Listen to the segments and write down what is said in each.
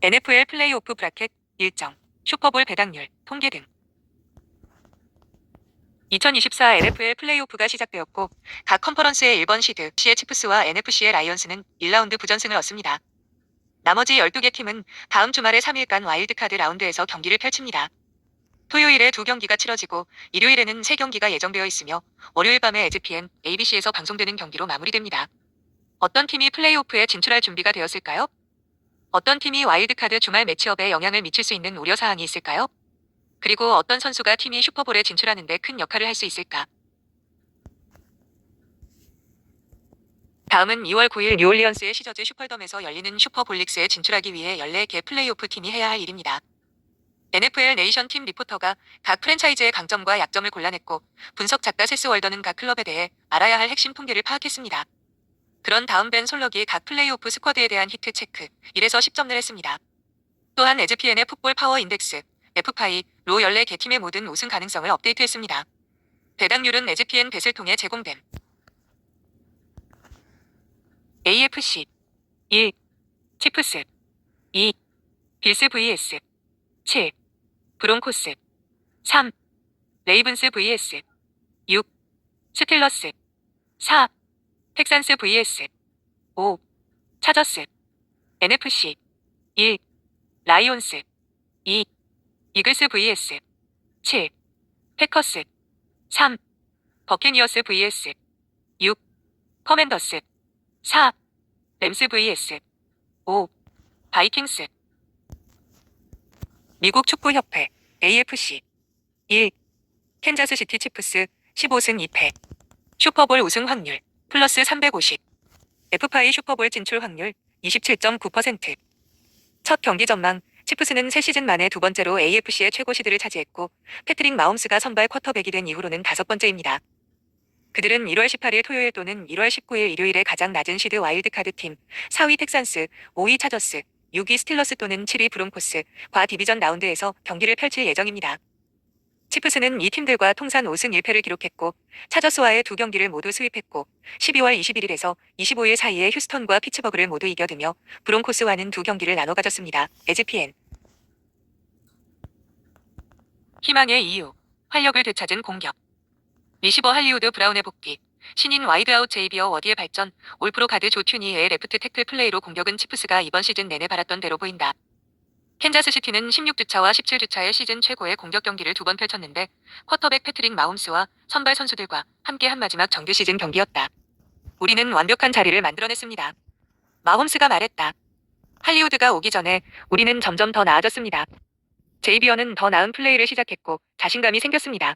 NFL 플레이오프 브라켓, 일정, 슈퍼볼 배당률, 통계 등. 2024 NFL 플레이오프가 시작되었고 각 컨퍼런스의 1번 시드 C의 치프스와 NFC의 라이언스는 1라운드 부전승을 얻습니다. 나머지 12개 팀은 다음 주말에 3일간 와일드카드 라운드에서 경기를 펼칩니다. 토요일에 2경기가 치러지고 일요일에는 3경기가 예정되어 있으며 월요일 밤에 ESPN, ABC에서 방송되는 경기로 마무리됩니다. 어떤 팀이 플레이오프에 진출할 준비가 되었을까요? 어떤 팀이 와일드카드 주말 매치업에 영향을 미칠 수 있는 우려사항이 있을까요? 그리고 어떤 선수가 팀이 슈퍼볼에 진출하는 데 큰 역할을 할 수 있을까? 다음은 2월 9일 뉴올리언스의 시저즈 슈퍼덤에서 열리는 슈퍼볼릭스에 진출하기 위해 14개 플레이오프 팀이 해야 할 일입니다. NFL 네이션 팀 리포터가 각 프랜차이즈의 강점과 약점을 골라냈고 분석 작가 세스 월더는 각 클럽에 대해 알아야 할 핵심 통계를 파악했습니다. 그런 다음 벤 솔럭이 각 플레이오프 스쿼드에 대한 히트 체크 1에서 10점을 했습니다. 또한 ESPN의 풋볼 파워 인덱스 FPA로 14개 팀의 모든 우승 가능성을 업데이트했습니다. 배당률은 ESPN 뱃을 통해 제공됨. AFC 1. 치프스 2. 빌스 vs 7. 브론코스 3. 레이븐스 vs 6. 스틸러스 4. 텍산스 vs 5. 차저스. NFC 1. 라이온스 2. 이글스 vs 7. 패커스 3. 버캐니어스 vs 6. 커맨더스 4. 램스 vs 5. 바이킹스. 미국 축구협회 AFC 1. 캔자스시티 치프스 15승 2패. 슈퍼볼 우승 확률 플러스 350. FPA 슈퍼볼 진출 확률 27.9%. 첫 경기 전망 치프스는 새 시즌 만에 두 번째로 AFC의 최고 시드를 차지했고 패트릭 마홈스가 선발 쿼터백이 된 이후로는 5번째입니다. 그들은 1월 18일 토요일 또는 1월 19일 일요일에 가장 낮은 시드 와일드카드 팀 4위 텍산스, 5위 차저스, 6위 스틸러스 또는 7위 브론코스과 디비전 라운드에서 경기를 펼칠 예정입니다. 치프스는 이 팀들과 통산 5승 1패를 기록했고 차저스와의 2경기를 모두 스윕했고 12월 21일에서 25일 사이에 휴스턴과 피츠버그를 모두 이겨두며 브론코스와는 2경기를 나눠 가졌습니다. ESPN. 희망의 이유, 활력을 되찾은 공격. 리시버 할리우드 브라운의 복귀, 신인 와이드아웃 제이비어 워디의 발전, 올프로 가드 조 튜니의 레프트 태클 플레이로 공격은 치프스가 이번 시즌 내내 바랐던 대로 보인다. 캔자스시티는 16주차와 17주차의 시즌 최고의 공격 경기를 2번 펼쳤는데 쿼터백 패트릭 마홈스와 선발 선수들과 함께 한 마지막 정규 시즌 경기였다. 우리는 완벽한 자리를 만들어냈습니다. 마홈스가 말했다. 할리우드가 오기 전에 우리는 점점 더 나아졌습니다. 제이비어는 더 나은 플레이를 시작했고 자신감이 생겼습니다.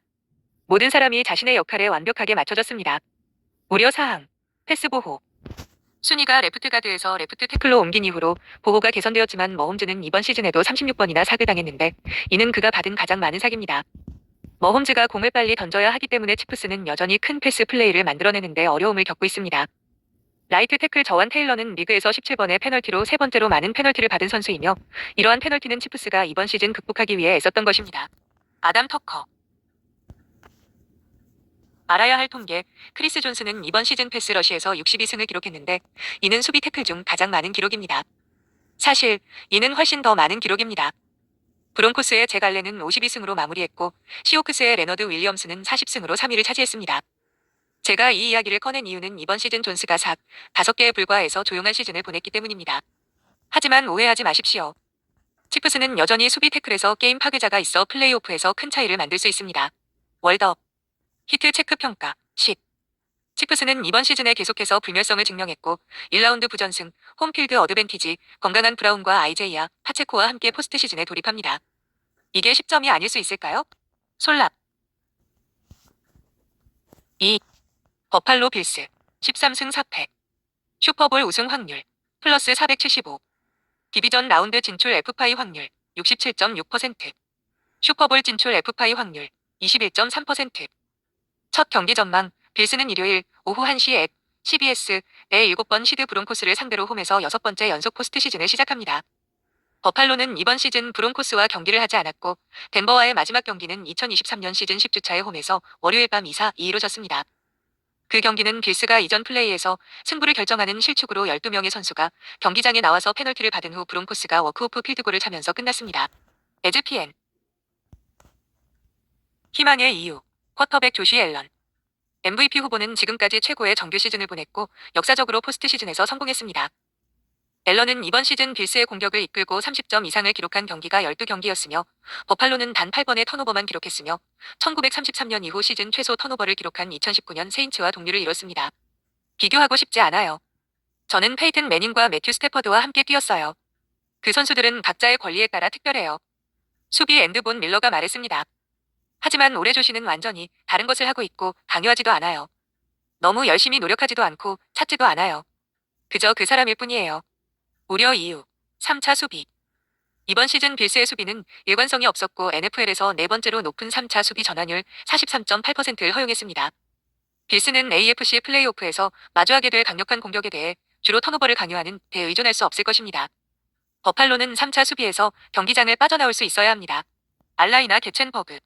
모든 사람이 자신의 역할에 완벽하게 맞춰졌습니다. 우려사항, 패스 보호. 순위가 레프트 가드에서 레프트 태클로 옮긴 이후로 보호가 개선되었지만 머홈즈는 이번 시즌에도 36번이나 사그당했는데 이는 그가 받은 가장 많은 사기입니다. 머홈즈가 공을 빨리 던져야 하기 때문에 치프스는 여전히 큰 패스 플레이를 만들어내는데 어려움을 겪고 있습니다. 라이트 태클 저완 테일러는 리그에서 17번의 페널티로 3번째로 많은 페널티를 받은 선수이며 이러한 페널티는 치프스가 이번 시즌 극복하기 위해 애썼던 것입니다. 아담 터커. 알아야 할 통계, 크리스 존스는 이번 시즌 패스 러시에서 62승을 기록했는데 이는 수비 태클 중 가장 많은 기록입니다. 사실 이는 훨씬 더 많은 기록입니다. 브론코스의 잭 알렌은 52승으로 마무리했고 시오크스의 레너드 윌리엄스는 40승으로 3위를 차지했습니다. 제가 이 이야기를 꺼낸 이유는 이번 시즌 존스가 5개에 불과해서 조용한 시즌을 보냈기 때문입니다. 하지만 오해하지 마십시오. 치프스는 여전히 수비 태클에서 게임 파괴자가 있어 플레이오프에서 큰 차이를 만들 수 있습니다. 월드업 히트 체크 평가 10. 치프스는 이번 시즌에 계속해서 불멸성을 증명했고 1라운드 부전승, 홈필드 어드밴티지, 건강한 브라운과 아이제이아, 파체코와 함께 포스트 시즌에 돌입합니다. 이게 10점이 아닐 수 있을까요? 솔랍 2. 버팔로 빌스 13승 4패. 슈퍼볼 우승 확률 플러스 475. 디비전 라운드 진출 FPA 확률 67.6%. 슈퍼볼 진출 FPA 확률 21.3%. 첫 경기 전망, 빌스는 일요일 오후 1시에 CBS의 7번 시드 브론코스를 상대로 홈에서 6번째 연속 포스트 시즌을 시작합니다. 버팔로는 이번 시즌 브론코스와 경기를 하지 않았고 덴버와의 마지막 경기는 2023년 시즌 10주차의 홈에서 월요일 밤 2-2로 졌습니다. 그 경기는 빌스가 이전 플레이에서 승부를 결정하는 실축으로 12명의 선수가 경기장에 나와서 페널티를 받은 후 브론코스가 워크오프 필드골을 차면서 끝났습니다. ESPN 희망의 이유 쿼터백 조시 앨런 MVP 후보는 지금까지 최고의 정규 시즌을 보냈고 역사적으로 포스트 시즌에서 성공했습니다. 앨런은 이번 시즌 빌스의 공격을 이끌고 30점 이상을 기록한 경기가 12경기였으며 버팔로는 단 8번의 턴오버만 기록했으며 1933년 이후 시즌 최소 턴오버를 기록한 2019년 세인츠와 동률을 이뤘습니다. 비교하고 싶지 않아요. 저는 페이튼 매닝과 매튜 스태퍼드와 함께 뛰었어요. 그 선수들은 각자의 권리에 따라 특별해요. 수비 앤드 본 밀러가 말했습니다. 하지만 올해 조시는 완전히 다른 것을 하고 있고 강요하지도 않아요. 너무 열심히 노력하지도 않고 찾지도 않아요. 그저 그 사람일 뿐이에요. 우려 이유 3차 수비 이번 시즌 빌스의 수비는 일관성이 없었고 NFL에서 네 번째로 높은 3차 수비 전환율 43.8%를 허용했습니다. 빌스는 AFC 플레이오프에서 마주하게 될 강력한 공격에 대해 주로 턴오버를 강요하는 데 의존할 수 없을 것입니다. 버팔로는 3차 수비에서 경기장을 빠져나올 수 있어야 합니다. 알라이나 게첸버그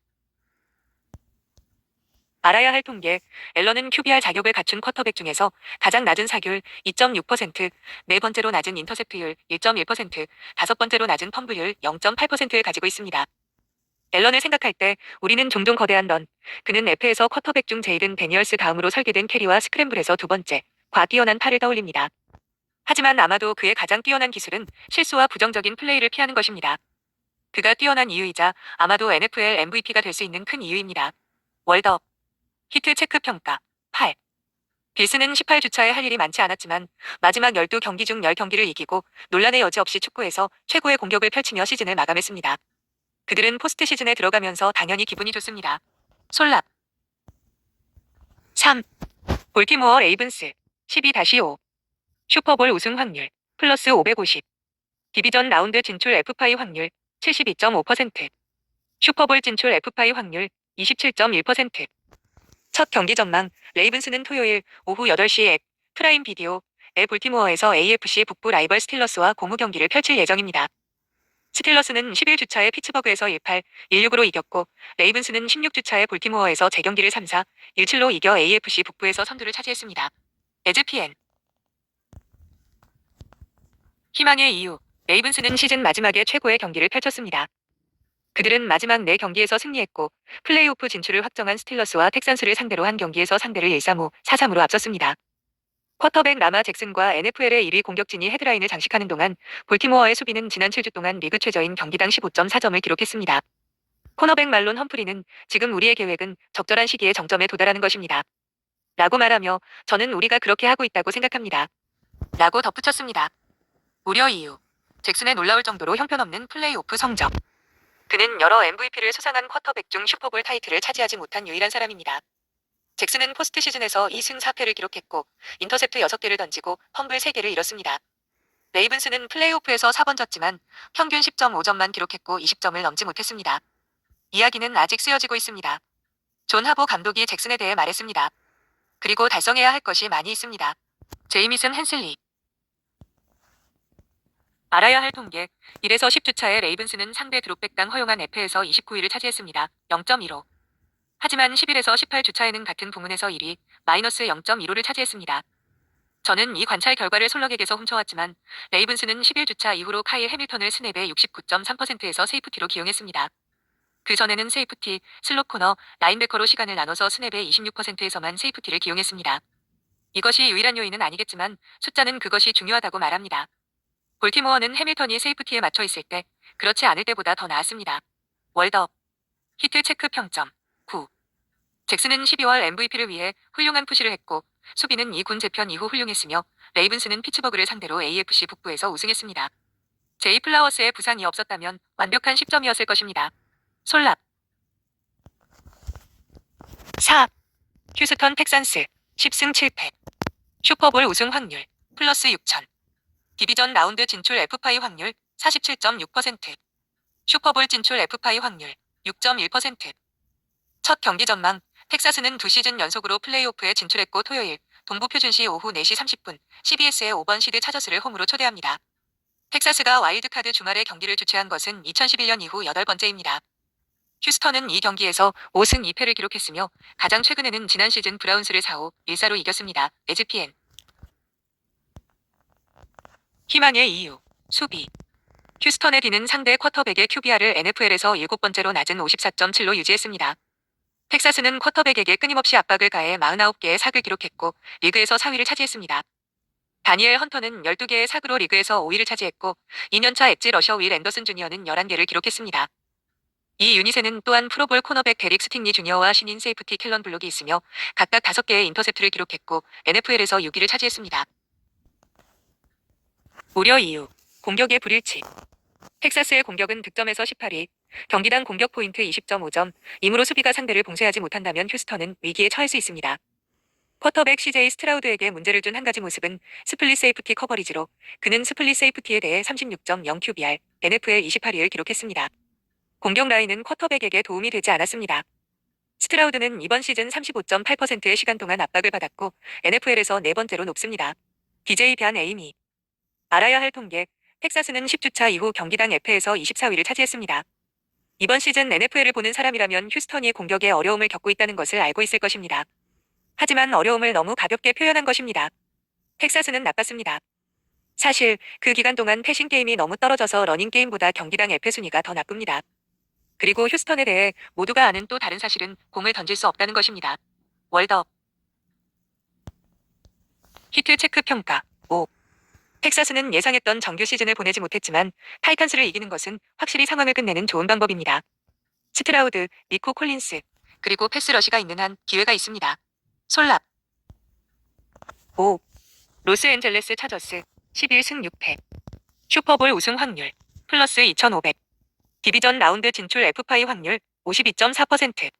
알아야 할 통계, 앨런은 QBR 자격을 갖춘 쿼터백 중에서 가장 낮은 사교율 2.6%, 네 번째로 낮은 인터셉트율 1.1%, 다섯 번째로 낮은 펌블율 0.8%를 가지고 있습니다. 앨런을 생각할 때 우리는 종종 거대한 런, 그는 F에서 쿼터백 중 제이든 데니얼스 다음으로 설계된 캐리와 스크램블에서 두 번째, 과 뛰어난 팔을 떠올립니다. 하지만 아마도 그의 가장 뛰어난 기술은 실수와 부정적인 플레이를 피하는 것입니다. 그가 뛰어난 이유이자 아마도 NFL MVP가 될 수 있는 큰 이유입니다. 월드업 히트 체크 평가 8. 빌스는 18주차에 할 일이 많지 않았지만 마지막 12경기 중 10경기를 이기고 논란의 여지 없이 축구에서 최고의 공격을 펼치며 시즌을 마감했습니다. 그들은 포스트 시즌에 들어가면서 당연히 기분이 좋습니다. 솔랍 3. 볼티모어 레이븐스 12-5 슈퍼볼 우승 확률 플러스 550 디비전 라운드 진출 F5 확률 72.5% 슈퍼볼 진출 F5 확률 27.1% 첫 경기 전망, 레이븐스는 토요일 오후 8시에 프라임 비디오에 볼티모어에서 AFC 북부 라이벌 스틸러스와 공후 경기를 펼칠 예정입니다. 스틸러스는 11주차에 피츠버그에서 1-8, 1-6으로 이겼고 레이븐스는 16주차에 볼티모어에서 재경기를 3-4, 1-7로 이겨 AFC 북부에서 선두를 차지했습니다. ESPN 희망의 이유, 레이븐스는 시즌 마지막에 최고의 경기를 펼쳤습니다. 그들은 마지막 4경기에서 승리했고 플레이오프 진출을 확정한 스틸러스와 텍산스를 상대로 한 경기에서 상대를 1-3후, 4-3으로 앞섰습니다. 쿼터백 라마 잭슨과 NFL의 1위 공격진이 헤드라인을 장식하는 동안 볼티모어의 수비는 지난 7주 동안 리그 최저인 경기당 15.4점을 기록했습니다. 코너백 말론 험프리는 지금 우리의 계획은 적절한 시기에 정점에 도달하는 것입니다. 라고 말하며 저는 우리가 그렇게 하고 있다고 생각합니다. 라고 덧붙였습니다. 우려 이유. 잭슨의 놀라울 정도로 형편없는 플레이오프 성적. 그는 여러 MVP를 수상한 쿼터백 중 슈퍼볼 타이틀을 차지하지 못한 유일한 사람입니다. 잭슨은 포스트 시즌에서 2승 4패를 기록했고 인터셉트 6개를 던지고 펌블 3개를 잃었습니다. 레이븐스는 플레이오프에서 4번 졌지만 평균 10.5점만 기록했고 20점을 넘지 못했습니다. 이야기는 아직 쓰여지고 있습니다. 존 하보 감독이 잭슨에 대해 말했습니다. 그리고 달성해야 할 것이 많이 있습니다. 제이미슨 헨슬리 알아야 할 통계 1에서 10주차에 레이븐스는 상대 드롭백당 허용한 F에서 29위를 차지했습니다. 0.15. 하지만 11에서 18주차에는 같은 부문에서 1위, 마이너스 0.15를 차지했습니다. 저는 이 관찰 결과를 솔럭에게서 훔쳐왔지만 레이븐스는 11주차 이후로 카일 해밀턴을 스냅의 69.3%에서 세이프티로 기용했습니다. 그 전에는 세이프티, 슬롯 코너, 라인베커로 시간을 나눠서 스냅의 26%에서만 세이프티를 기용했습니다. 이것이 유일한 요인은 아니겠지만 숫자는 그것이 중요하다고 말합니다. 볼티모어는 해밀턴이 세이프티에 맞춰 있을 때 그렇지 않을 때보다 더 나았습니다. 월드업 히트 체크 평점 9. 잭슨은 12월 MVP를 위해 훌륭한 푸시를 했고 수비는 이 군 재편 이후 훌륭했으며 레이븐스는 피츠버그를 상대로 AFC 북부에서 우승했습니다. 제이 플라워스의 부상이 없었다면 완벽한 10점이었을 것입니다. 솔랍 4. 휴스턴 텍산스 10승 7패 슈퍼볼 우승 확률 플러스 6천 디비전 라운드 진출 F5 확률 47.6% 슈퍼볼 진출 F5 확률 6.1% 첫 경기 전망 텍사스는 2시즌 연속으로 플레이오프에 진출했고 토요일 동부 표준시 오후 4시 30분 CBS의 5번 시드 차저스를 홈으로 초대합니다. 텍사스가 와일드카드 주말에 경기를 주최한 것은 2011년 이후 8번째입니다. 휴스턴은 이 경기에서 5승 2패를 기록했으며 가장 최근에는 지난 시즌 브라운스를 4호 1사로 이겼습니다. ESPN. 희망의 이유. 수비. 휴스턴의 D는 상대 쿼터백의 QBR을 NFL에서 7번째로 낮은 54.7로 유지했습니다. 텍사스는 쿼터백에게 끊임없이 압박을 가해 49개의 사극을 기록했고 리그에서 4위를 차지했습니다. 다니엘 헌터는 12개의 사그로 리그에서 5위를 차지했고 2년차 엣지 러셔 윌 앤더슨 주니어는 11개를 기록했습니다. 이 유닛에는 또한 프로볼 코너백 데릭 스틱리 주니어와 신인 세이프티 켈런 블록이 있으며 각각 5개의 인터셉트를 기록했고 NFL에서 6위를 차지했습니다. 우려 이유. 공격의 불일치. 텍사스의 공격은 득점에서 18위, 경기당 공격 포인트 20.5점, 이므로 수비가 상대를 봉쇄하지 못한다면 휴스턴은 위기에 처할 수 있습니다. 쿼터백 CJ 스트라우드에게 문제를 준 한 가지 모습은 스플릿 세이프티 커버리지로 그는 스플릿 세이프티에 대해 36.0 QBR, NFL 28위를 기록했습니다. 공격 라인은 쿼터백에게 도움이 되지 않았습니다. 스트라우드는 이번 시즌 35.8%의 시간 동안 압박을 받았고 NFL에서 네 번째로 높습니다. DJ 변 에이미. 알아야 할 통계. 텍사스는 10주차 이후 경기당 FA에서 24위를 차지했습니다. 이번 시즌 NFL을 보는 사람이라면 휴스턴이 공격에 어려움을 겪고 있다는 것을 알고 있을 것입니다. 하지만 어려움을 너무 가볍게 표현한 것입니다. 텍사스는 나빴습니다. 사실 그 기간 동안 패싱 게임이 너무 떨어져서 러닝 게임보다 경기당 FA 순위가 더 나쁩니다. 그리고 휴스턴에 대해 모두가 아는 또 다른 사실은 공을 던질 수 없다는 것입니다. 월드업. 히트 체크 평가 5. 텍사스는 예상했던 정규 시즌을 보내지 못했지만 타이탄스를 이기는 것은 확실히 상황을 끝내는 좋은 방법입니다. 스트라우드, 니코 콜린스, 그리고 패스러시가 있는 한 기회가 있습니다. 솔랍. 5. 로스앤젤레스 차저스 11승 6패. 슈퍼볼 우승 확률 플러스 2500. 디비전 라운드 진출 F5 확률 52.4%.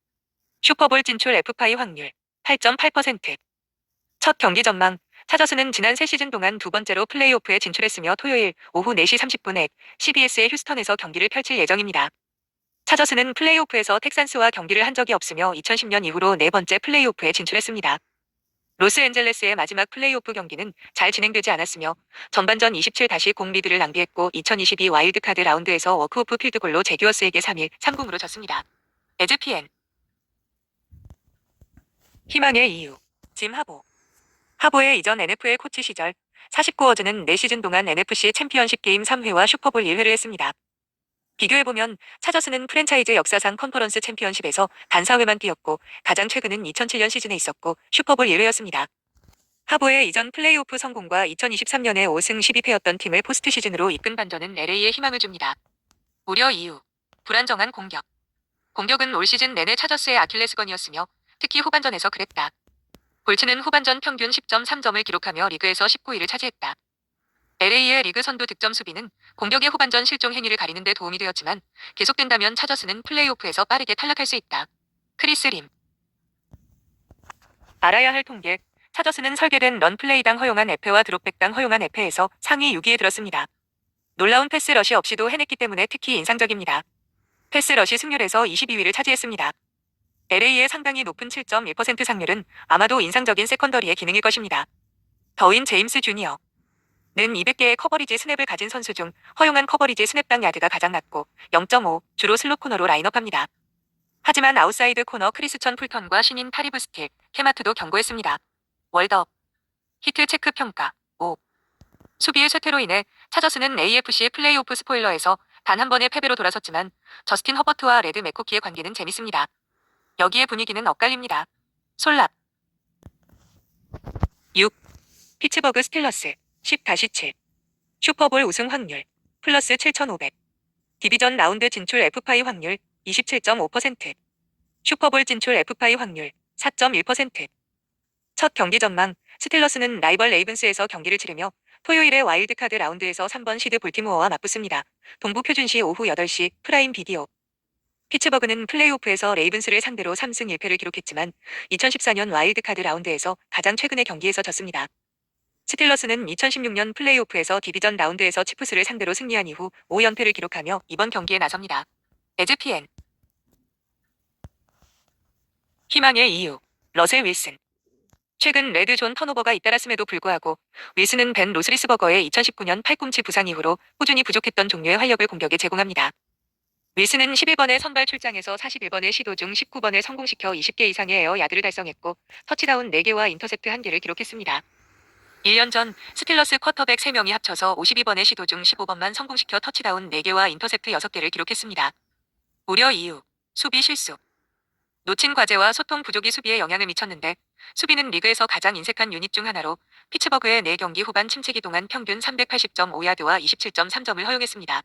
슈퍼볼 진출 F5 확률 8.8%. 첫 경기 전망. 차저스는 지난 3시즌 동안 두 번째로 플레이오프에 진출했으며 토요일 오후 4시 30분에 CBS의 휴스턴에서 경기를 펼칠 예정입니다. 차저스는 플레이오프에서 텍산스와 경기를 한 적이 없으며 2010년 이후로 네 번째 플레이오프에 진출했습니다. 로스앤젤레스의 마지막 플레이오프 경기는 잘 진행되지 않았으며 전반전 27-0 리드를 낭비했고 2022 와일드카드 라운드에서 워크오프 필드골로 제규어스에게 3일 3-0으로 졌습니다. ESPN. 희망의 이유. 짐 하보. 하보의 이전 NFL 코치 시절 49어즈는 4시즌 동안 NFC 챔피언십 게임 3회와 슈퍼볼 1회를 했습니다. 비교해보면 차저스는 프랜차이즈 역사상 컨퍼런스 챔피언십에서 단 4회만 뛰었고 가장 최근은 2007년 시즌에 있었고 슈퍼볼 1회였습니다. 하보의 이전 플레이오프 성공과 2023년에 5승 12패였던 팀을 포스트 시즌으로 이끈 반전은 LA에 희망을 줍니다. 우려 이유. 불안정한 공격. 공격은 올 시즌 내내 차저스의 아킬레스건이었으며 특히 후반전에서 그랬다. 볼츠는 후반전 평균 10.3점을 기록하며 리그에서 19위를 차지했다. LA의 리그 선두 득점 수비는 공격의 후반전 실종 행위를 가리는 데 도움이 되었지만 계속된다면 차저스는 플레이오프에서 빠르게 탈락할 수 있다. 크리스 림. 알아야 할 통계. 차저스는 설계된 런플레이당 허용한 FA와 드롭백당 허용한 FA에서 상위 6위에 들었습니다. 놀라운 패스 러시 없이도 해냈기 때문에 특히 인상적입니다. 패스 러시 승률에서 22위를 차지했습니다. LA의 상당히 높은 7.1% 상률은 아마도 인상적인 세컨더리의 기능일 것입니다. 더윈 제임스 주니어. 는 200개의 커버리지 스냅을 가진 선수 중 허용한 커버리지 스냅당 야드가 가장 낮고 0.5, 주로 슬롯 코너로 라인업합니다. 하지만 아웃사이드 코너 크리스천 풀턴과 신인 타리브 스틸, 케마트도 경고했습니다. 월드업. 히트 체크 평가 5. 수비의 쇠퇴로 인해 차저스는 AFC 플레이오프 스포일러에서 단 한 번의 패배로 돌아섰지만 저스틴 허버트와 레드 맥코키의 관계는 재밌습니다. 여기에 분위기는 엇갈립니다. 솔랍. 6. 피츠버그 스틸러스 10-7. 슈퍼볼 우승 확률 플러스 7500. 디비전 라운드 진출 F5 확률 27.5%. 슈퍼볼 진출 F5 확률 4.1%. 첫 경기 전망. 스틸러스는 라이벌 레이븐스에서 경기를 치르며 토요일에 와일드카드 라운드에서 3번 시드 볼티모어와 맞붙습니다. 동부 표준시 오후 8시 프라임 비디오. 피츠버그는 플레이오프에서 레이븐스를 상대로 3승 1패를 기록했지만 2014년 와일드카드 라운드에서 가장 최근의 경기에서 졌습니다. 스틸러스는 2016년 플레이오프에서 디비전 라운드에서 치프스를 상대로 승리한 이후 5연패를 기록하며 이번 경기에 나섭니다. ESPN. 희망의 이유. 러셀 윌슨. 최근 레드 존 턴오버가 잇따랐음에도 불구하고 윌슨은 벤 로스리스버거의 2019년 팔꿈치 부상 이후로 꾸준히 부족했던 종류의 활력을 공격에 제공합니다. 윌슨은 11번의 선발 출장에서 41번의 시도 중 19번을 성공시켜 20개 이상의 에어 야드를 달성했고 터치다운 4개와 인터셉트 1개를 기록했습니다. 1년 전 스틸러스 쿼터백 3명이 합쳐서 52번의 시도 중 15번만 성공시켜 터치다운 4개와 인터셉트 6개를 기록했습니다. 우려 이유, 수비 실수. 놓친 과제와 소통 부족이 수비에 영향을 미쳤는데 수비는 리그에서 가장 인색한 유닛 중 하나로 피츠버그의 4경기 후반 침체기 동안 평균 380.5야드와 27.3점을 허용했습니다.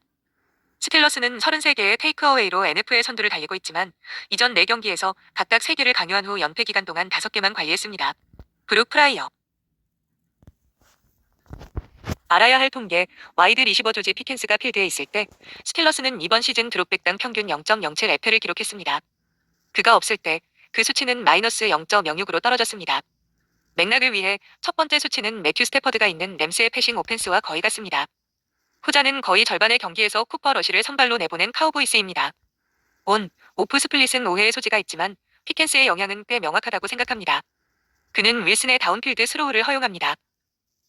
스틸러스는 33개의 테이크어웨이로 NF의 선두를 달리고 있지만 이전 4경기에서 각각 3개를 강요한 후 연패 기간 동안 5개만 관리했습니다. 브룩 프라이어. 알아야 할 통계, 와이드 리시버 조지 피켄스가 필드에 있을 때 스틸러스는 이번 시즌 드롭백당 평균 0.07FL을 기록했습니다. 그가 없을 때 그 수치는 마이너스 0.06으로 떨어졌습니다. 맥락을 위해 첫 번째 수치는 매튜 스태퍼드가 있는 램스의 패싱 오펜스와 거의 같습니다. 후자는 거의 절반의 경기에서 쿠퍼 러시를 선발로 내보낸 카우보이스입니다. 온, 오프 스플릿은 오해의 소지가 있지만 피켄스의 영향은 꽤 명확하다고 생각합니다. 그는 윌슨의 다운필드 스로우를 허용합니다.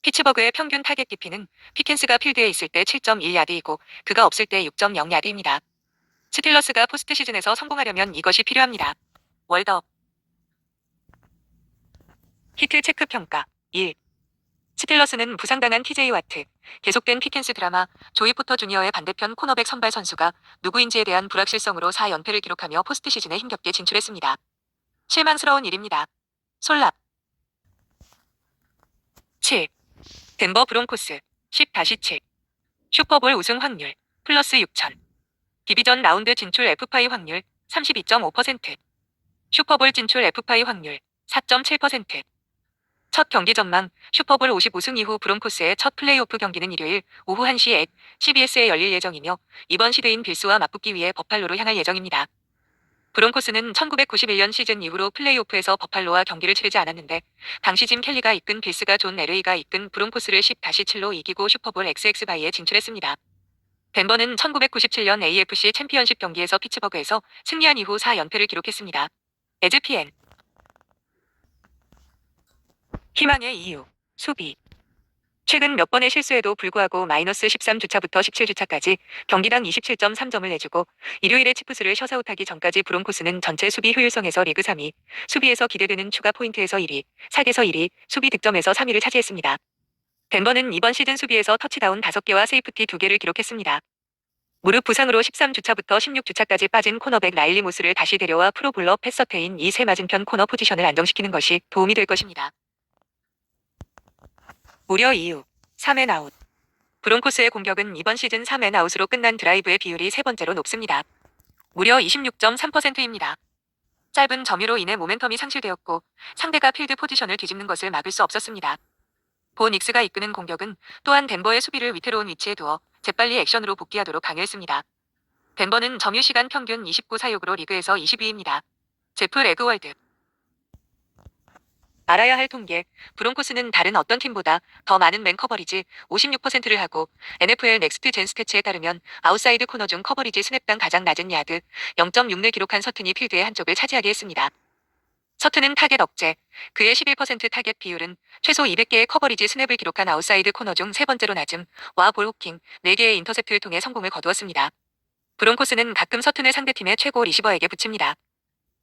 피츠버그의 평균 타겟 깊이는 피켄스가 필드에 있을 때 7.1야드이고 그가 없을 때 6.0야드입니다. 스틸러스가 포스트 시즌에서 성공하려면 이것이 필요합니다. 월드업 히트 체크 평가 1. 스틸러스는 부상당한 TJ 와트, 계속된 피켄스 드라마, 조이 포터 주니어의 반대편 코너백 선발 선수가 누구인지에 대한 불확실성으로 4연패를 기록하며 포스트 시즌에 힘겹게 진출했습니다. 실망스러운 일입니다. 솔랍 7. 덴버 브론코스 10-7. 슈퍼볼 우승 확률 플러스 6천. 디비전 라운드 진출 F5 확률 32.5%. 슈퍼볼 진출 F5 확률 4.7%. 첫 경기 전망, 슈퍼볼 50 우승 이후 브론코스의 첫 플레이오프 경기는 일요일 오후 1시에 CBS에 열릴 예정이며 이번 시드인 빌스와 맞붙기 위해 버팔로로 향할 예정입니다. 브론코스는 1991년 시즌 이후로 플레이오프에서 버팔로와 경기를 치르지 않았는데 당시 짐 켈리가 이끈 빌스가 존 LA가 이끈 브론코스를 10-7로 이기고 슈퍼볼 XX바이에 진출했습니다. 덴버는 1997년 AFC 챔피언십 경기에서 피츠버그에서 승리한 이후 4연패를 기록했습니다. ESPN 희망의 이유, 수비. 최근 몇 번의 실수에도 불구하고 마이너스 13주차부터 17주차까지 경기당 27.3점을 내주고 일요일에 치프스를 셧아웃하기 전까지 브론코스는 전체 수비 효율성에서 리그 3위, 수비에서 기대되는 추가 포인트에서 1위, 사격에서 1위, 수비 득점에서 3위를 차지했습니다. 덴버는 이번 시즌 수비에서 터치다운 5개와 세이프티 2개를 기록했습니다. 무릎 부상으로 13주차부터 16주차까지 빠진 코너백 라일리 모스를 다시 데려와 프로볼러 패서테인 이 세 맞은편 코너 포지션을 안정시키는 것이 도움이 될 것입니다. 우려 이유, 3앤아웃. 브론코스의 공격은 이번 시즌 3앤아웃으로 끝난 드라이브의 비율이 세 번째로 높습니다. 무려 26.3%입니다. 짧은 점유로 인해 모멘텀이 상실되었고 상대가 필드 포지션을 뒤집는 것을 막을 수 없었습니다. 본 닉스가 이끄는 공격은 또한 덴버의 수비를 위태로운 위치에 두어 재빨리 액션으로 복귀하도록 강요했습니다. 덴버는 점유 시간 평균 29 사육으로 리그에서 20위입니다. 제프 레그월드. 알아야 할 통계, 브론코스는 다른 어떤 팀보다 더 많은 맨 커버리지 56%를 하고 NFL 넥스트 젠 스태츠에 따르면 아웃사이드 코너 중 커버리지 스냅당 가장 낮은 야드 0.6를 기록한 서튼이 필드의 한쪽을 차지하게 했습니다. 서튼은 타겟 억제, 그의 11% 타겟 비율은 최소 200개의 커버리지 스냅을 기록한 아웃사이드 코너 중 세 번째로 낮음, 와 볼 호킹 4개의 인터셉트를 통해 성공을 거두었습니다. 브론코스는 가끔 서튼을 상대팀의 최고 리시버에게 붙입니다.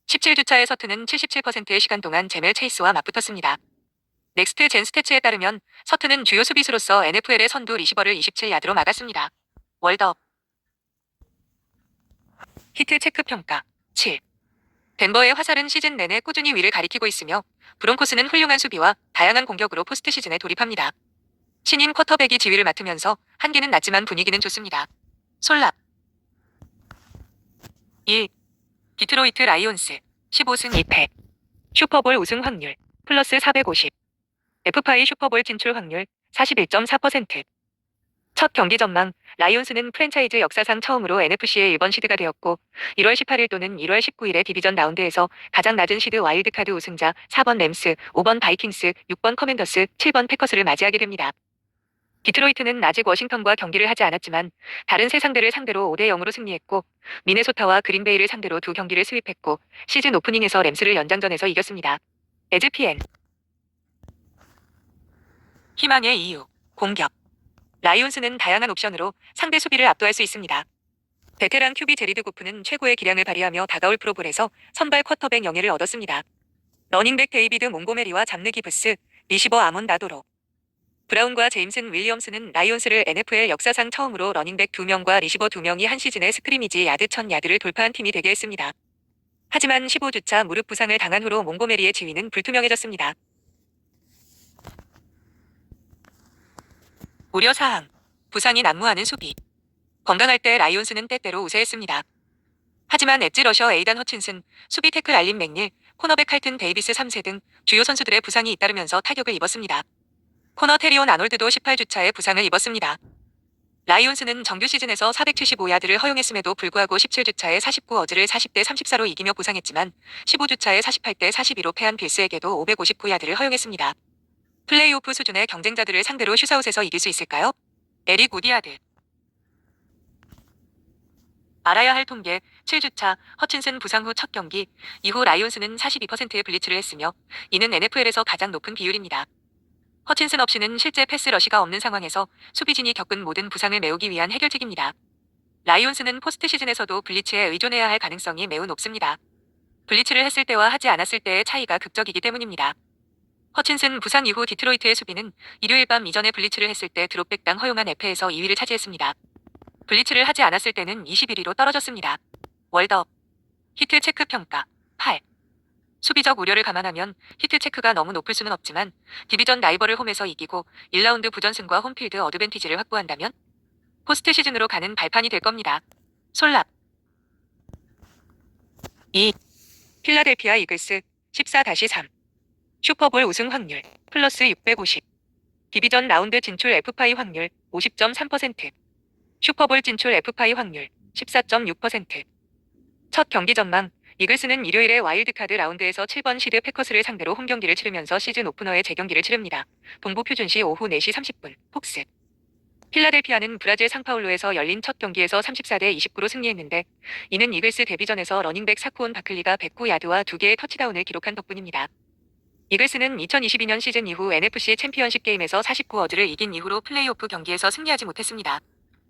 17주차의 서튼은 77%의 시간 동안 제멜 체이스와 맞붙었습니다. 넥스트 젠 스태츠에 따르면 서튼은 주요 수비수로서 NFL의 선두 리시버를 27야드로 막았습니다. 월드업 히트 체크 평가 7. 덴버의 화살은 시즌 내내 꾸준히 위를 가리키고 있으며 브론코스는 훌륭한 수비와 다양한 공격으로 포스트 시즌에 돌입합니다. 신인 쿼터백이 지휘를 맡으면서 한계는 낮지만 분위기는 좋습니다. 솔랍 1. 디트로이트 라이온스 15승 2패. 슈퍼볼 우승 확률 플러스 450. F5 슈퍼볼 진출 확률 41.4%. 첫 경기 전망, 라이온스는 프랜차이즈 역사상 처음으로 NFC의 1번 시드가 되었고 1월 18일 또는 1월 19일의 디비전 라운드에서 가장 낮은 시드 와일드카드 우승자 4번 램스, 5번 바이킹스, 6번 커맨더스, 7번 패커스를 맞이하게 됩니다. 디트로이트는 아직 워싱턴과 경기를 하지 않았지만 다른 세 상대를 상대로 5-0으로 승리했고 미네소타와 그린베이를 상대로 2경기를 스윕했고 시즌 오프닝에서 램스를 연장전에서 이겼습니다. ESPN 희망의 이유, 공격. 라이온스는 다양한 옵션으로 상대 수비를 압도할 수 있습니다. 베테랑 큐비 제리드 고프는 최고의 기량을 발휘하며 다가올 프로볼에서 선발 쿼터백 영예를 얻었습니다. 러닝백 데이비드 몽고메리와 잡느 기브스, 리시버 아몬 나도로, 브라운과 제임슨 윌리엄스는 라이온스를 NFL 역사상 처음으로 러닝백 2명과 리시버 2명이 한 시즌에 스크리미지 야드 1000야드를 돌파한 팀이 되게 했습니다. 하지만 15주차 무릎 부상을 당한 후로 몽고메리의 지위는 불투명해졌습니다. 우려사항. 부상이 난무하는 수비. 건강할 때 라이온스는 때때로 우세했습니다. 하지만 엣지 러셔 에이단 허친슨, 수비 태클 알린 맥닐, 코너백 칼튼 데이비스 3세 등 주요 선수들의 부상이 잇따르면서 타격을 입었습니다. 코너 테리온 아놀드도 18주차에 부상을 입었습니다. 라이온스는 정규 시즌에서 475야드를 허용했음에도 불구하고 17주차에 49어즈를 40대 34로 이기며 부상했지만 15주차에 48대 42로 패한 빌스에게도 559야드를 허용했습니다. 플레이오프 수준의 경쟁자들을 상대로 슈사웃에서 이길 수 있을까요? 에릭 우디아드. 알아야 할 통계. 7주차 허친슨 부상 후 첫 경기 이후 라이온스는 42%의 블리츠를 했으며 이는 NFL에서 가장 높은 비율입니다. 허친슨 없이는 실제 패스 러시가 없는 상황에서 수비진이 겪은 모든 부상을 메우기 위한 해결책입니다. 라이온스는 포스트 시즌에서도 블리츠에 의존해야 할 가능성이 매우 높습니다. 블리츠를 했을 때와 하지 않았을 때의 차이가 극적이기 때문입니다. 허친슨 부상 이후 디트로이트의 수비는 일요일 밤 이전에 블리츠를 했을 때 드롭백당 허용한 F에서 2위를 차지했습니다. 블리츠를 하지 않았을 때는 21위로 떨어졌습니다. 월드업. 히트 체크 평가 8. 수비적 우려를 감안하면 히트 체크가 너무 높을 수는 없지만 디비전 라이벌을 홈에서 이기고 1라운드 부전승과 홈필드 어드밴티지를 확보한다면 포스트 시즌으로 가는 발판이 될 겁니다. 솔랍. 2. 필라델피아 이글스 14-3. 슈퍼볼 우승 확률 플러스 650. 디비전 라운드 진출 F5 확률 50.3%. 슈퍼볼 진출 F5 확률 14.6%. 첫 경기 전망. 이글스는 일요일에 와일드카드 라운드에서 7번 시드 패커스를 상대로 홈경기를 치르면서 시즌 오프너의 재경기를 치릅니다. 동부 표준시 오후 4시 30분 폭스. 필라델피아는 브라질 상파울루에서 열린 첫 경기에서 34대 29로 승리했는데 이는 이글스 데뷔전에서 러닝백 사쿠온 바클리가 109야드와 2개의 터치다운을 기록한 덕분입니다. 이글스는 2022년 시즌 이후 NFC 챔피언십 게임에서 49어즈를 이긴 이후로 플레이오프 경기에서 승리하지 못했습니다.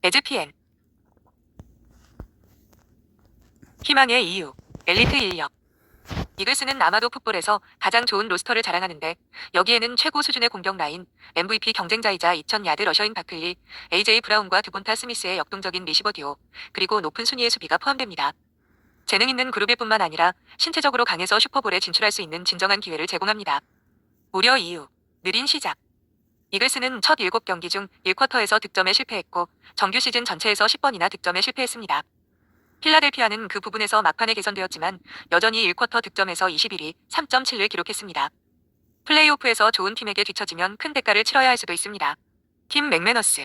에즈피엔. 희망의 이유. 엘리트 인력. 이글스는 아마도 풋볼에서 가장 좋은 로스터를 자랑하는데 여기에는 최고 수준의 공격 라인, MVP 경쟁자이자 2000야드 러셔인 바클리, AJ 브라운과 드본타 스미스의 역동적인 리시버 듀오, 그리고 높은 순위의 수비가 포함됩니다. 재능 있는 그룹일 뿐만 아니라 신체적으로 강해서 슈퍼볼에 진출할 수 있는 진정한 기회를 제공합니다. 우려 이유. 느린 시작. 이글스는 첫 7경기 중 1쿼터에서 득점에 실패했고 정규 시즌 전체에서 10번이나 득점에 실패했습니다. 필라델피아는 그 부분에서 막판에 개선되었지만 여전히 1쿼터 득점에서 21위, 3.7을 기록했습니다. 플레이오프에서 좋은 팀에게 뒤처지면 큰 대가를 치러야 할 수도 있습니다. 팀 맥매너스.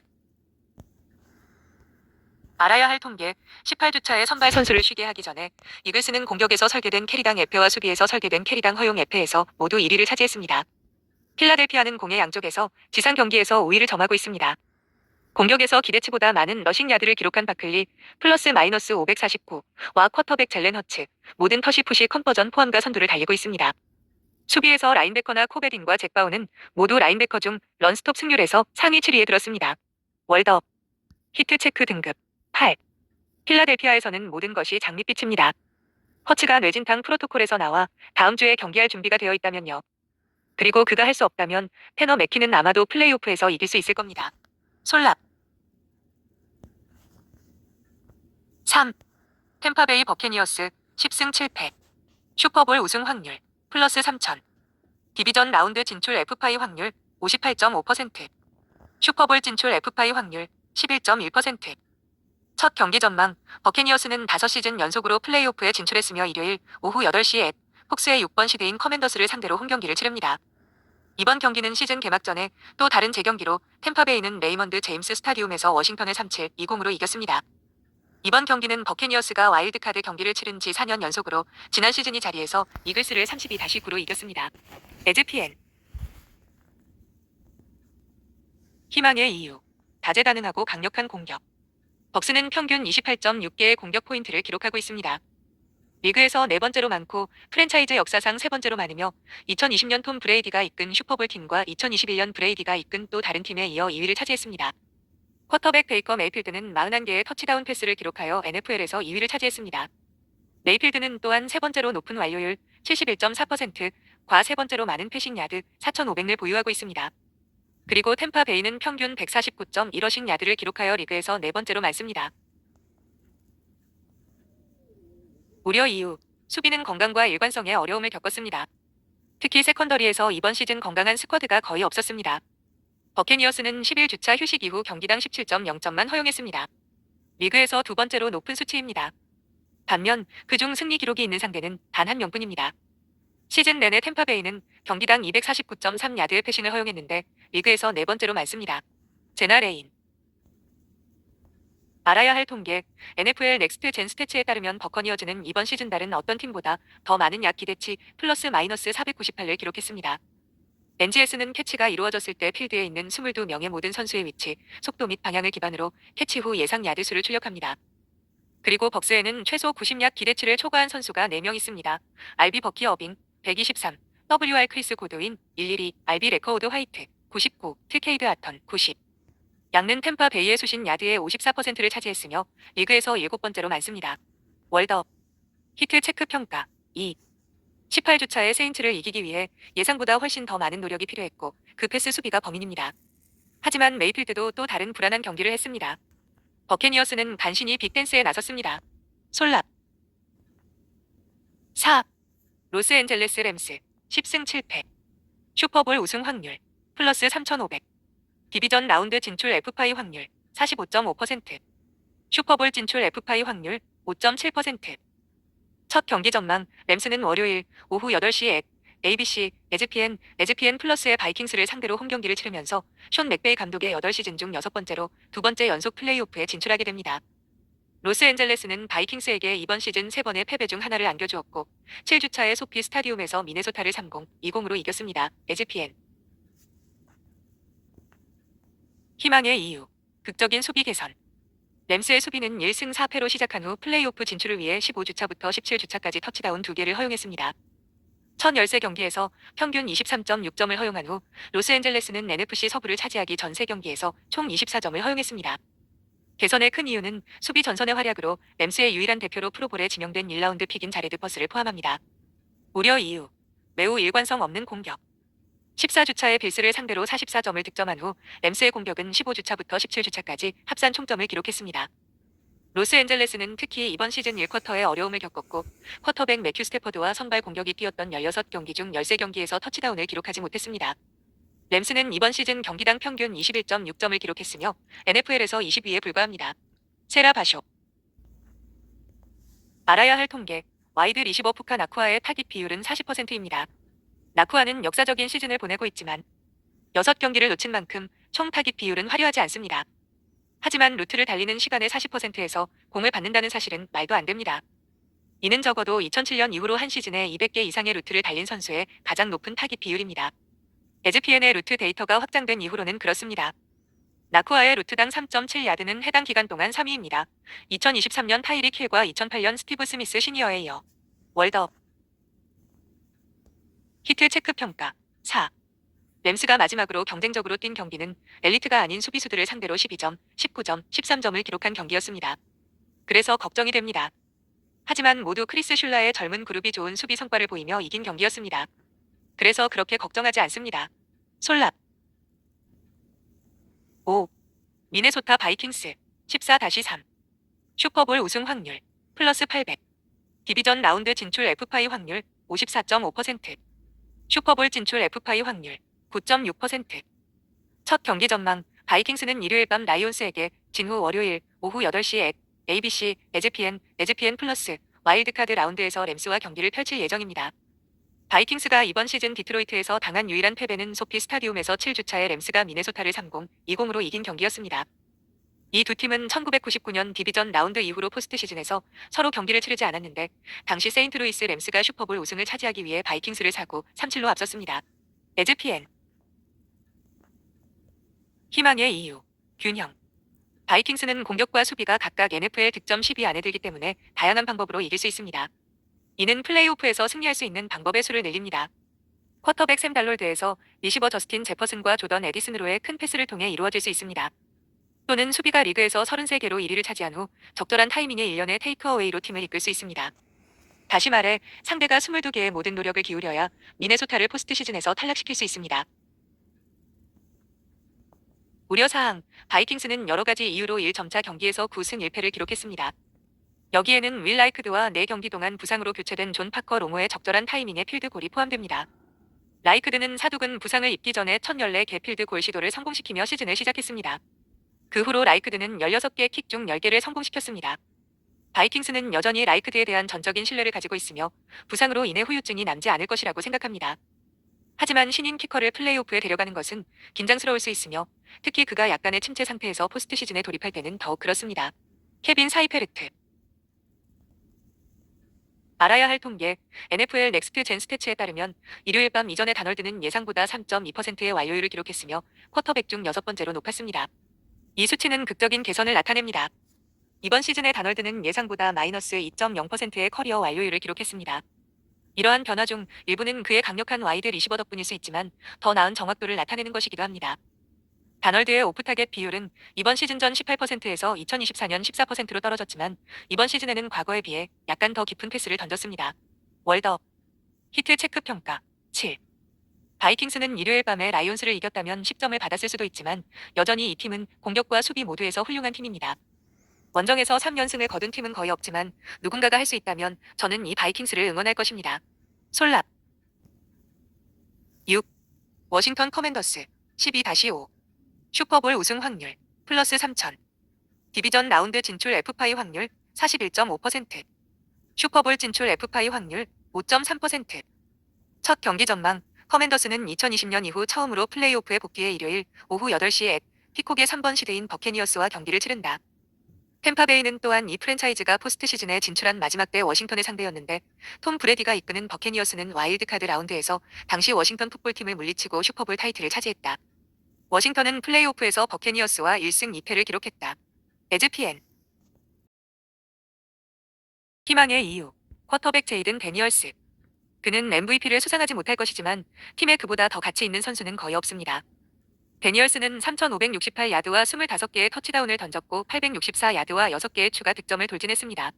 알아야 할 통계. 18주차에 선발 선수를 쉬게 하기 전에 이글스는 공격에서 설계된 캐리당 F와 수비에서 설계된 캐리당 허용 F에서 모두 1위를 차지했습니다. 필라델피아는 공의 양쪽에서 지상 경기에서 5위를 점하고 있습니다. 공격에서 기대치보다 많은 러싱 야드를 기록한 바클리, 플러스 마이너스 549와 쿼터백 젤렌 허츠, 모든 터시 푸시 컨버전 포함과 선두를 달리고 있습니다. 수비에서 라인베커나 코베딘과 잭바우는 모두 라인베커 중 런스톱 승률에서 상위 7위에 들었습니다. 월드업. 히트 체크 등급 8. 필라델피아에서는 모든 것이 장밋빛입니다. 허츠가 뇌진탕 프로토콜에서 나와 다음 주에 경기할 준비가 되어 있다면요. 그리고 그가 할 수 없다면 테너 맥키는 아마도 플레이오프에서 이길 수 있을 겁니다. 솔랍. 3. 템파베이 버캐니어스 10승 7패. 슈퍼볼 우승 확률 플러스 3000. 디비전 라운드 진출 F5 확률 58.5%. 슈퍼볼 진출 F5 확률 11.1%. 첫 경기 전망. 버캐니어스는 5시즌 연속으로 플레이오프에 진출했으며 일요일 오후 8시에 폭스의 6번 시드인 커맨더스를 상대로 홈경기를 치릅니다. 이번 경기는 시즌 개막 전에 또 다른 재경기로 템파베이는 레이먼드 제임스 스타디움에서 워싱턴을 3-7-2-0으로 이겼습니다. 이번 경기는 버캐니어스가 와일드카드 경기를 치른 지 4년 연속으로 지난 시즌이 자리에서 이글스를 32-9로 이겼습니다. 에즈피엔. 희망의 이유. 다재다능하고 강력한 공격. 벅스는 평균 28.6개의 공격 포인트를 기록하고 있습니다. 리그에서 4번째로 많고 프랜차이즈 역사상 3번째로 많으며 2020년 톰 브레이디가 이끈 슈퍼볼 팀과 2021년 브레이디가 이끈 또 다른 팀에 이어 2위를 차지했습니다. 쿼터백 베이커 메이필드는 41개의 터치다운 패스를 기록하여 NFL에서 2위를 차지했습니다. 메이필드는 또한 세 번째로 높은 완료율 71.4%과 세 번째로 많은 패싱 야드 4,500를 보유하고 있습니다. 그리고 템파 베이는 평균 149.1러싱 야드를 기록하여 리그에서 네 번째로 많습니다. 우려 이유, 수비는 건강과 일관성에 어려움을 겪었습니다. 특히 세컨더리에서 이번 시즌 건강한 스쿼드가 거의 없었습니다. 버캐니어스는 11주차 휴식 이후 경기당 17.0점만 허용했습니다. 리그에서 두 번째로 높은 수치입니다. 반면 그중 승리 기록이 있는 상대는 단 한 명뿐입니다. 시즌 내내 템파베이는 경기당 249.3야드의 패싱을 허용했는데 리그에서 네 번째로 많습니다. 제나 레인. 알아야 할 통계, NFL 넥스트 젠 스태츠에 따르면 버커니어즈는 이번 시즌 다른 어떤 팀보다 더 많은 약 기대치 플러스 마이너스 498를 기록했습니다. NGS는 캐치가 이루어졌을 때 필드에 있는 22명의 모든 선수의 위치, 속도 및 방향을 기반으로 캐치 후 예상 야드 수를 출력합니다. 그리고 벅스에는 최소 90약 기대치를 초과한 선수가 4명 있습니다. RB 버키 어빙 123, WR 크리스 고드윈 112, RB 레커우드 화이트 99, 트케이드 아턴 90. 양는 템파 베이의 수신 야드의 54%를 차지했으며 리그에서 7번째로 많습니다. 월드업 히트 체크 평가 2. 18주차의 세인츠를 이기기 위해 예상보다 훨씬 더 많은 노력이 필요했고 그 패스 수비가 범인입니다. 하지만 메이필드도 또 다른 불안한 경기를 했습니다. 버캐니어스는 간신히 빅댄스에 나섰습니다. 솔랍 4. 로스앤젤레스 램스 10승 7패 슈퍼볼 우승 확률 플러스 3,500 디비전 라운드 진출 F5 확률 45.5% 슈퍼볼 진출 F5 확률 5.7%. 첫 경기 전망, 램스는 월요일 오후 8시에 ABC, ESPN 플러스의 바이킹스를 상대로 홈경기를 치르면서 숀 맥베이 감독의 8시즌 중 6번째로 두 번째 연속 플레이오프에 진출하게 됩니다. 로스앤젤레스는 바이킹스에게 이번 시즌 3번의 패배 중 하나를 안겨주었고 7주차의 소피 스타디움에서 미네소타를 3-0, 2-0으로 이겼습니다. ESPN. 희망의 이유, 극적인 수비 개선. 램스의 수비는 1승 4패로 시작한 후 플레이오프 진출을 위해 15주차부터 17주차까지 터치다운 2개를 허용했습니다. 첫 13경기에서 평균 23.6점을 허용한 후 로스앤젤레스는 NFC 서부를 차지하기 전 3경기에서 총 24점을 허용했습니다. 개선의 큰 이유는 수비 전선의 활약으로 램스의 유일한 대표로 프로볼에 지명된 1라운드 픽인 자레드 퍼스를 포함합니다. 우려 이유, 매우 일관성 없는 공격. 14주차에 빌스를 상대로 44점을 득점한 후 램스의 공격은 15주차부터 17주차까지 합산 총점을 기록했습니다. 로스앤젤레스는 특히 이번 시즌 1쿼터에 어려움을 겪었고 쿼터백 매큐 스태퍼드와 선발 공격이 뛰었던 16경기 중 13경기에서 터치다운을 기록하지 못했습니다. 램스는 이번 시즌 경기당 평균 21.6점을 기록했으며 NFL에서 20위에 불과합니다. 세라 바쇼. 알아야 할 통계, 와이드 리시버 푸카 나쿠아의 타깃 비율은 40%입니다. 나쿠아는 역사적인 시즌을 보내고 있지만 6경기를 놓친 만큼 총 타깃 비율은 화려하지 않습니다. 하지만 루트를 달리는 시간의 40%에서 공을 받는다는 사실은 말도 안 됩니다. 이는 적어도 2007년 이후로 한 시즌에 200개 이상의 루트를 달린 선수의 가장 높은 타깃 비율입니다. ESPN의 루트 데이터가 확장된 이후로는 그렇습니다. 나쿠아의 루트당 3.7야드는 해당 기간 동안 3위입니다. 2023년 타이릭 힐과 2008년 스티브 스미스 시니어에 이어. 월드업 히트 체크 평가 4. 램스가 마지막으로 경쟁적으로 뛴 경기는 엘리트가 아닌 수비수들을 상대로 12점, 19점, 13점을 기록한 경기였습니다. 그래서 걱정이 됩니다. 하지만 모두 크리스 슐라의 젊은 그룹이 좋은 수비 성과를 보이며 이긴 경기였습니다. 그래서 그렇게 걱정하지 않습니다. 솔랍 5. 미네소타 바이킹스 14-3 슈퍼볼 우승 확률 플러스 800 디비전 라운드 진출 F5 확률 54.5% 슈퍼볼 진출 F5 확률 9.6%. 첫 경기 전망, 바이킹스는 일요일 밤 라이온스에게 진 후 월요일 오후 8시에 ABC, ESPN 플러스 와일드카드 라운드에서 램스와 경기를 펼칠 예정입니다. 바이킹스가 이번 시즌 디트로이트에서 당한 유일한 패배는 소피 스타디움에서 7주차에 램스가 미네소타를 3-0, 2-0으로 이긴 경기였습니다. 이 두 팀은 1999년 디비전 라운드 이후로 포스트 시즌에서 서로 경기를 치르지 않았는데 당시 세인트루이스 램스가 슈퍼볼 우승을 차지하기 위해 바이킹스를 사고 3-7로 앞섰습니다. ESPN. 희망의 이유, 균형. 바이킹스는 공격과 수비가 각각 NFL 득점 10위 안에 들기 때문에 다양한 방법으로 이길 수 있습니다. 이는 플레이오프에서 승리할 수 있는 방법의 수를 늘립니다. 쿼터백 샘 달롤드에서 리시버 저스틴 제퍼슨과 조던 에디슨으로의 큰 패스를 통해 이루어질 수 있습니다. 또는 수비가 리그에서 33개로 1위를 차지한 후 적절한 타이밍에 1년의 테이크어웨이로 팀을 이끌 수 있습니다. 다시 말해 상대가 22개의 모든 노력을 기울여야 미네소타를 포스트 시즌에서 탈락시킬 수 있습니다. 우려사항, 바이킹스는 여러 가지 이유로 1점차 경기에서 9승 1패를 기록했습니다. 여기에는 윌 라이크드와 4경기 동안 부상으로 교체된 존 파커 롱호의 적절한 타이밍에 필드골이 포함됩니다. 라이크드는 사두근 부상을 입기 전에 첫 14개 필드골 시도를 성공시키며 시즌을 시작했습니다. 그 후로 라이크드는 16개 킥 중 10개를 성공시켰습니다. 바이킹스는 여전히 라이크드에 대한 전적인 신뢰를 가지고 있으며 부상으로 인해 후유증이 남지 않을 것이라고 생각합니다. 하지만 신인 키커를 플레이오프에 데려가는 것은 긴장스러울 수 있으며 특히 그가 약간의 침체 상태에서 포스트 시즌에 돌입할 때는 더욱 그렇습니다. 케빈 사이페르트. 알아야 할 통계, NFL 넥스트 젠 스태츠에 따르면 일요일 밤 이전에 다널드는 예상보다 3.2%의 완료율을 기록했으며 쿼터백 중 6번째로 높았습니다. 이 수치는 극적인 개선을 나타냅니다. 이번 시즌에 다널드는 예상보다 마이너스 2.0%의 커리어 완료율을 기록했습니다. 이러한 변화 중 일부는 그의 강력한 와이드 리시버 덕분일 수 있지만 더 나은 정확도를 나타내는 것이기도 합니다. 다널드의 오프 타겟 비율은 이번 시즌 전 18%에서 2024년 14%로 떨어졌지만 이번 시즌에는 과거에 비해 약간 더 깊은 패스를 던졌습니다. 월드업 히트 체크 평가 7. 바이킹스는 일요일 밤에 라이온스를 이겼다면 10점을 받았을 수도 있지만 여전히 이 팀은 공격과 수비 모두에서 훌륭한 팀입니다. 원정에서 3연승을 거둔 팀은 거의 없지만 누군가가 할 수 있다면 저는 이 바이킹스를 응원할 것입니다. 솔랍 6. 워싱턴 커맨더스 12-5. 슈퍼볼 우승 확률 플러스 3000. 디비전 라운드 진출 F파이 확률 41.5%. 슈퍼볼 진출 F파이 확률 5.3%. 첫 경기 전망, 커맨더스는 2020년 이후 처음으로 플레이오프에 복귀해 일요일 오후 8시에 피콕의 3번 시드인 버캐니어스와 경기를 치른다. 템파베이는 또한 이 프랜차이즈가 포스트 시즌에 진출한 마지막 때 워싱턴의 상대였는데 톰 브레디가 이끄는 버캐니어스는 와일드카드 라운드에서 당시 워싱턴 풋볼팀을 물리치고 슈퍼볼 타이틀을 차지했다. 워싱턴은 플레이오프에서 버캐니어스와 1승 2패를 기록했다. 에즈피엔 희망의 이유 쿼터백 제이든 데니얼스. 그는 MVP를 수상하지 못할 것이지만 팀에 그보다 더 가치 있는 선수는 거의 없습니다. 데니얼스는 3,568야드와 25개의 터치다운을 던졌고 864야드와 6개의 추가 득점을 돌진했습니다.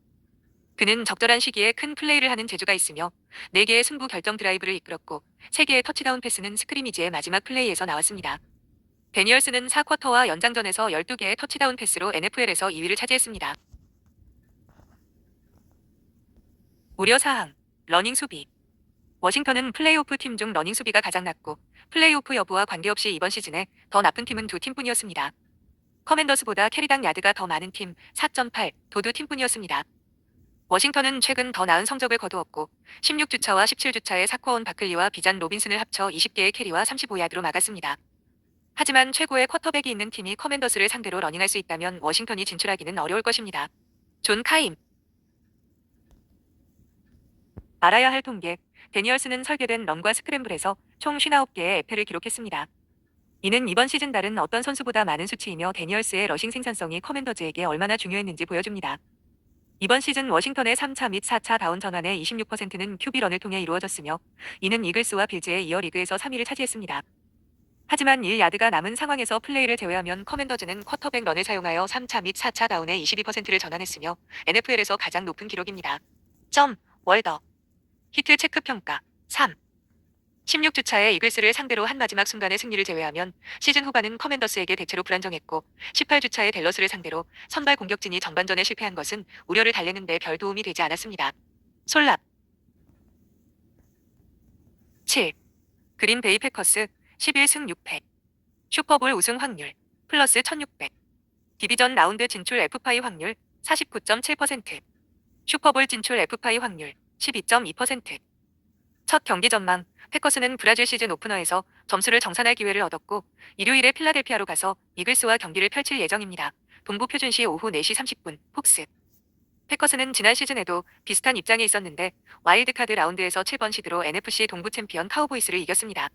그는 적절한 시기에 큰 플레이를 하는 재주가 있으며 4개의 승부 결정 드라이브를 이끌었고 3개의 터치다운 패스는 스크리미지의 마지막 플레이에서 나왔습니다. 데니얼스는 4쿼터와 연장전에서 12개의 터치다운 패스로 NFL에서 2위를 차지했습니다. 우려사항, 러닝 수비. 워싱턴은 플레이오프 팀 중 러닝 수비가 가장 낮고 플레이오프 여부와 관계없이 이번 시즌에 더 나쁜 팀은 두 팀뿐이었습니다. 커맨더스보다 캐리당 야드가 더 많은 팀 4.8, 도두 팀뿐이었습니다. 워싱턴은 최근 더 나은 성적을 거두었고 16주차와 17주차에 사쿼온 바클리와 비잔 로빈슨을 합쳐 20개의 캐리와 35야드로 막았습니다. 하지만 최고의 쿼터백이 있는 팀이 커맨더스를 상대로 러닝할 수 있다면 워싱턴이 진출하기는 어려울 것입니다. 존 카임. 알아야 할 통계, 데니얼스는 설계된 런과 스크램블에서 총 59개의 에페를 기록했습니다. 이는 이번 시즌 다른 어떤 선수보다 많은 수치이며 데니얼스의 러싱 생산성이 커맨더즈에게 얼마나 중요했는지 보여줍니다. 이번 시즌 워싱턴의 3차 및 4차 다운 전환의 26%는 QB런을 통해 이루어졌으며 이는 이글스와 빌즈에 이어 리그에서 3위를 차지했습니다. 하지만 1야드가 남은 상황에서 플레이를 제외하면 커맨더즈는 쿼터백 런을 사용하여 3차 및 4차 다운의 22%를 전환했으며 NFL에서 가장 높은 기록입니다. 월더 히트 체크 평가 3. 16주차에 이글스를 상대로 한 마지막 순간의 승리를 제외하면 시즌 후반은 커맨더스에게 대체로 불안정했고 18주차에 댈러스를 상대로 선발 공격진이 전반전에 실패한 것은 우려를 달래는 데 별 도움이 되지 않았습니다. 솔랍 7. 그린베이 패커스 11승 6패. 슈퍼볼 우승 확률 플러스 1600. 디비전 라운드 진출 F파이 확률 49.7%. 슈퍼볼 진출 F파이 확률 12.2%. 첫 경기 전망, 패커스는 브라질 시즌 오프너에서 점수를 정산할 기회를 얻었고 일요일에 필라델피아로 가서 이글스와 경기를 펼칠 예정입니다. 동부 표준시 오후 4시 30분, 폭스. 패커스는 지난 시즌에도 비슷한 입장에 있었는데 와일드카드 라운드에서 7번 시드로 NFC 동부 챔피언 카우보이스를 이겼습니다.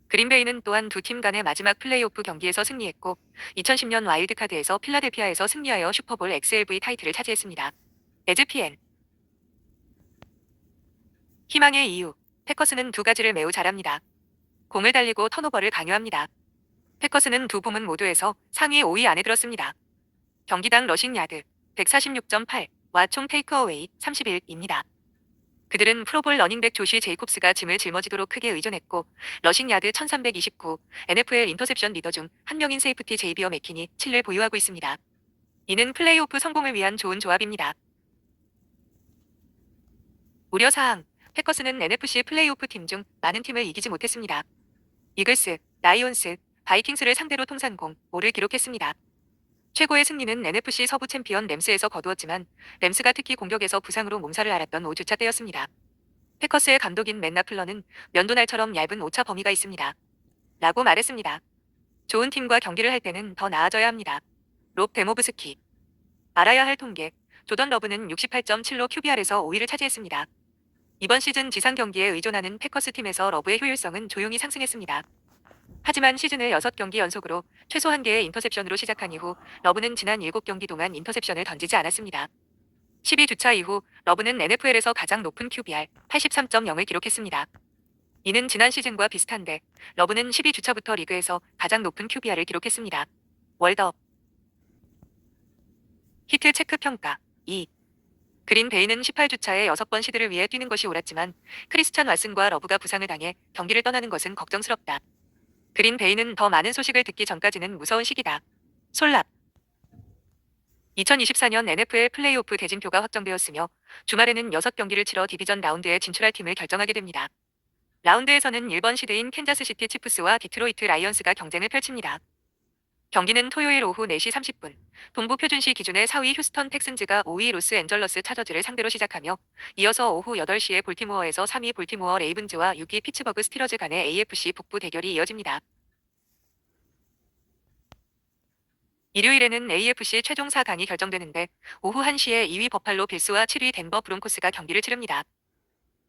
그린베이는 또한 두 팀 간의 마지막 플레이오프 경기에서 승리했고 2010년 와일드카드에서 필라델피아에서 승리하여 슈퍼볼 XLV 타이틀을 차지했습니다. 에즈피엔 희망의 이유, 패커스는 두 가지를 매우 잘합니다. 공을 달리고 턴오버를 강요합니다. 패커스는 두 부문 모두에서 상위 5위 안에 들었습니다. 경기당 러싱 야드 146.8와 총 테이크어웨이 31입니다. 그들은 프로볼 러닝백 조시 제이콥스가 짐을 짊어지도록 크게 의존했고 러싱 야드 1329, NFL 인터셉션 리더 중 한 명인 세이프티 제이비어 맥킨이 7를 보유하고 있습니다. 이는 플레이오프 성공을 위한 좋은 조합입니다. 우려사항, 패커스는 NFC 플레이오프 팀 중 많은 팀을 이기지 못했습니다. 이글스, 라이온스, 바이킹스를 상대로 통산 0-5를 기록했습니다. 최고의 승리는 NFC 서부 챔피언 램스에서 거두었지만 램스가 특히 공격에서 부상으로 몸살을 앓았던 5주차 때였습니다. 패커스의 감독인 맷 나플러는 면도날처럼 얇은 오차 범위가 있습니다. 라고 말했습니다. 좋은 팀과 경기를 할 때는 더 나아져야 합니다. 롭 데모브스키. 알아야 할 통계. 조던 러브는 68.7로 QBR에서 5위를 차지했습니다. 이번 시즌 지상 경기에 의존하는 패커스 팀에서 러브의 효율성은 조용히 상승했습니다. 하지만 시즌을 6경기 연속으로 최소 1개의 인터셉션으로 시작한 이후 러브는 지난 7경기 동안 인터셉션을 던지지 않았습니다. 12주차 이후 러브는 NFL에서 가장 높은 QBR 83.0을 기록했습니다. 이는 지난 시즌과 비슷한데 러브는 12주차부터 리그에서 가장 높은 QBR을 기록했습니다. 월드업 히트 체크 평가 2. 그린베이는 18주차에 6번 시드를 위해 뛰는 것이 옳았지만 크리스찬 왓슨과 러브가 부상을 당해 경기를 떠나는 것은 걱정스럽다. 그린베이는 더 많은 소식을 듣기 전까지는 무서운 시기다. 솔랍 2024년 NFL 플레이오프 대진표가 확정되었으며 주말에는 6경기를 치러 디비전 라운드에 진출할 팀을 결정하게 됩니다. 라운드에서는 1번 시드인 캔자스시티 치프스와 디트로이트 라이언스가 경쟁을 펼칩니다. 경기는 토요일 오후 4시 30분, 동부 표준시 기준의 4위 휴스턴 텍슨즈가 5위 로스앤젤러스 차저즈를 상대로 시작하며 이어서 오후 8시에 볼티모어에서 3위 볼티모어 레이븐즈와 6위 피츠버그 스티러즈 간의 AFC 북부 대결이 이어집니다. 일요일에는 AFC 최종 4강이 결정되는데 오후 1시에 2위 버팔로 빌스와 7위 덴버 브론코스가 경기를 치릅니다.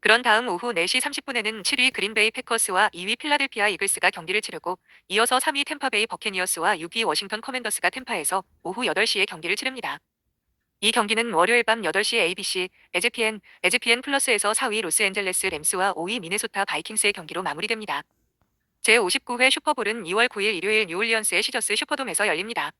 그런 다음 오후 4시 30분에는 7위 그린베이 패커스와 2위 필라델피아 이글스가 경기를 치르고 이어서 3위 템파베이 버캐니어스와 6위 워싱턴 커맨더스가 템파에서 오후 8시에 경기를 치릅니다. 이 경기는 월요일 밤 8시 ABC, 에즈피엔 플러스에서 4위 로스앤젤레스 램스와 5위 미네소타 바이킹스의 경기로 마무리됩니다. 제59회 슈퍼볼은 2월 9일 일요일 뉴올리언스의 시저스 슈퍼돔에서 열립니다.